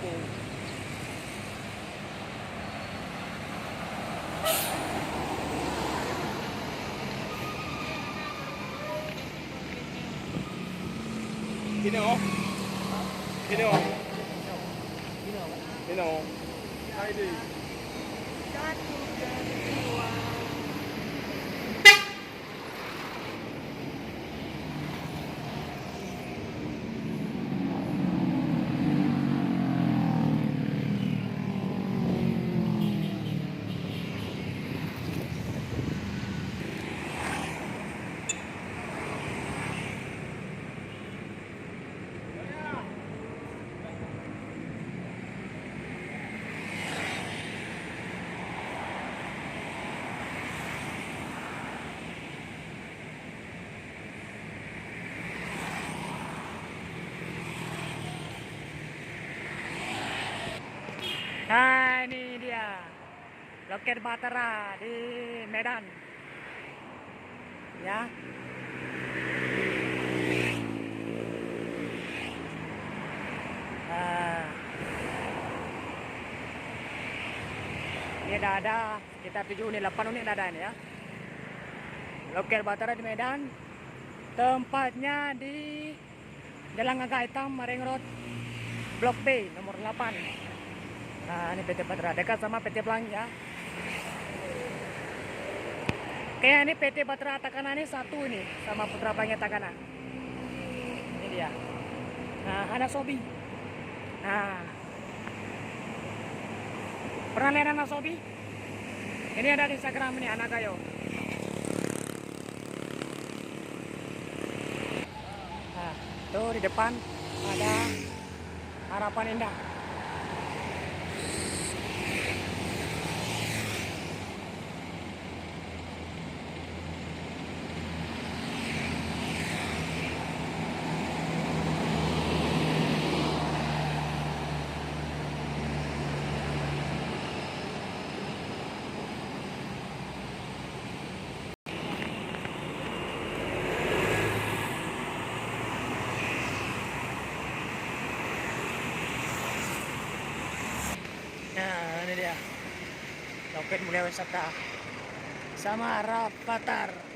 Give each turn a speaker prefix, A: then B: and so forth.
A: Maluku. Ini oh. Ini oh. Ini oh. Heidi. Nah, ini dia loket Batara di Medan, ya. Nah, ini ada sekitar 7 unit, 8 unit ada ini ya. Loket Batara di Medan, tempatnya di Jalan Gagak Hitam, Ring Road, Blok B, nomor 8. Nah, ini PT Batara, dekat sama PT Pelangi ya. Kayak ini PT Batara Takana ini satu ini sama Putra Pelangi Takana. Ini dia. Nah, ada Sobi. Nah, pernah lihat anak Sobi? Ini ada di Instagram ini, anak kayo. Nah, tuh di depan ada Harapan Indah. Nah, ini dia loket Mulia Wisata sama Rapatar.